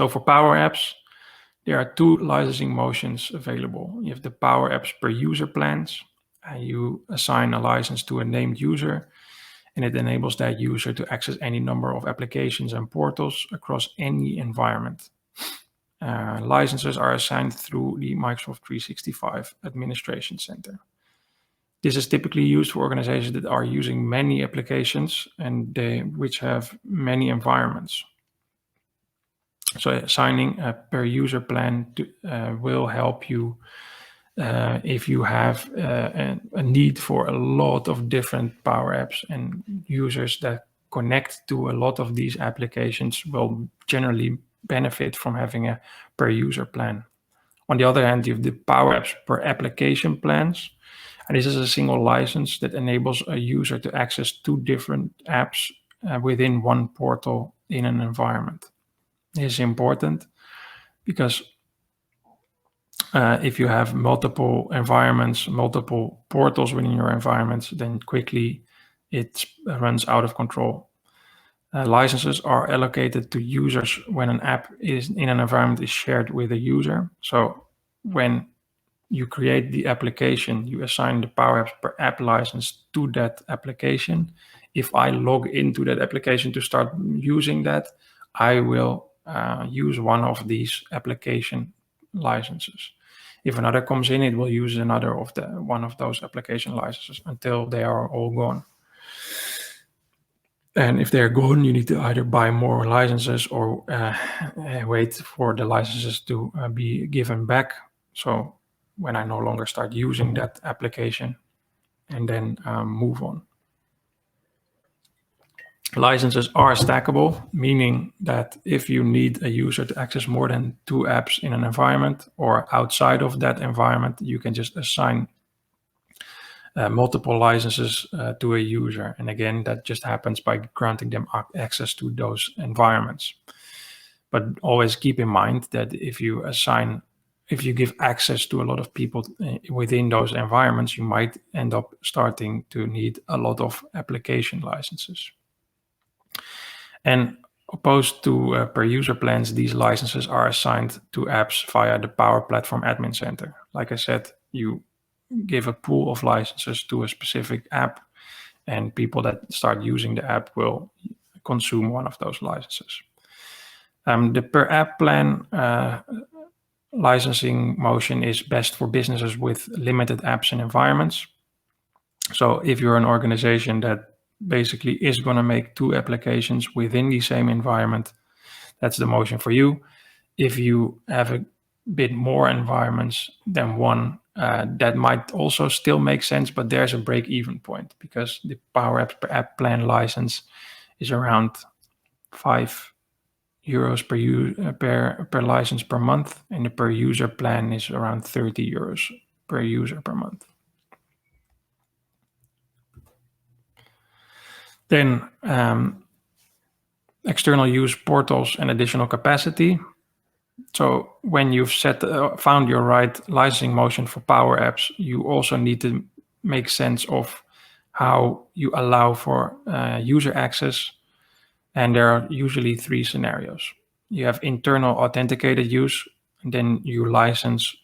So for PowerApps, there are two licensing motions available. You have the PowerApps per user plans. You assign a license to a named user, and it enables that user to access any number of applications and portals across any environment. Licenses are assigned through the Microsoft 365 Administration Center. This is typically used for organizations that are using many applications and which have many environments. So assigning a per user plan will help you if you have a need for a lot of different PowerApps, and users that connect to a lot of these applications will generally benefit from having a per user plan. On the other hand, you have the PowerApps per application plans. And this is a single license that enables a user to access two different apps within one portal in an environment. This is important because if you have multiple environments, multiple portals within your environments, then quickly it runs out of control. Licenses are allocated to users when an app is in an environment is shared with a user. So when you create the application, you assign the PowerApps per app license to that application. If I log into that application to start using that, I will use one of these application licenses. If another comes in, it will use another of one of those application licenses until they are all gone. And if they're gone, you need to either buy more licenses or wait for the licenses to be given back. So when I no longer start using that application, and then move on. Licenses are stackable, meaning that if you need a user to access more than two apps in an environment or outside of that environment, you can just assign multiple licenses to a user. And again, that just happens by granting them access to those environments. But always keep in mind that if you give access to a lot of people within those environments, you might end up starting to need a lot of application licenses. And opposed to per user plans, these licenses are assigned to apps via the Power Platform Admin Center. Like I said, you give a pool of licenses to a specific app, and people that start using the app will consume one of those licenses. The per app plan licensing motion is best for businesses with limited apps and environments. So if you're an organization that basically is going to make two applications within the same environment, that's the motion for you. If you have a bit more environments than one, that might also still make sense, but there's a break-even point because the PowerApps per app plan license is around €5 per license per month, and the per user plan is around €30 per user per month. Then external use portals and additional capacity. So when you've found your right licensing motion for PowerApps, you also need to make sense of how you allow for user access. And there are usually three scenarios. You have internal authenticated use, and then you license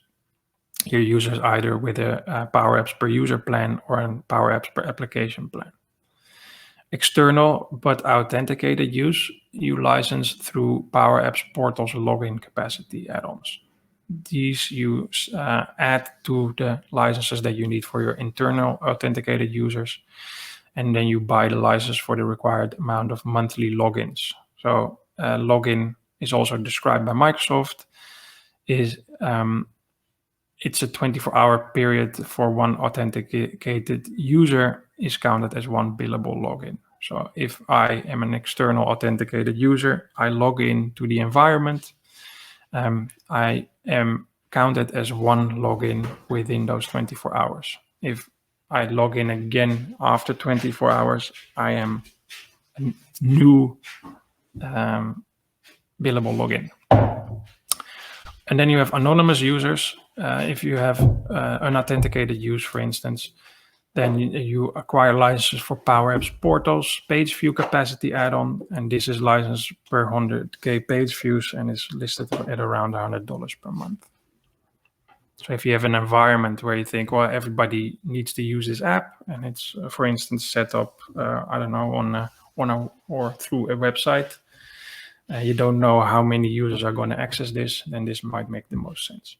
your users either with a PowerApps per user plan or a PowerApps per application plan. External but authenticated use, you license through PowerApps portals login capacity add-ons. These you add to the licenses that you need for your internal authenticated users, and then you buy the license for the required amount of monthly logins. So login is also described by Microsoft. It's a 24-hour period for one authenticated user is counted as one billable login. So if I am an external authenticated user, I log in to the environment. I am counted as one login within those 24 hours. If I log in again after 24 hours, I am a new billable login. And then you have anonymous users. If you have unauthenticated use, for instance, Then you acquire licenses for PowerApps Portal's page view capacity add-on, and this is licensed per 100K page views and is listed at around $100 per month. So if you have an environment where you think, well, everybody needs to use this app, and it's, for instance, set up, I don't know, on a or through a website, you don't know how many users are going to access this, then this might make the most sense.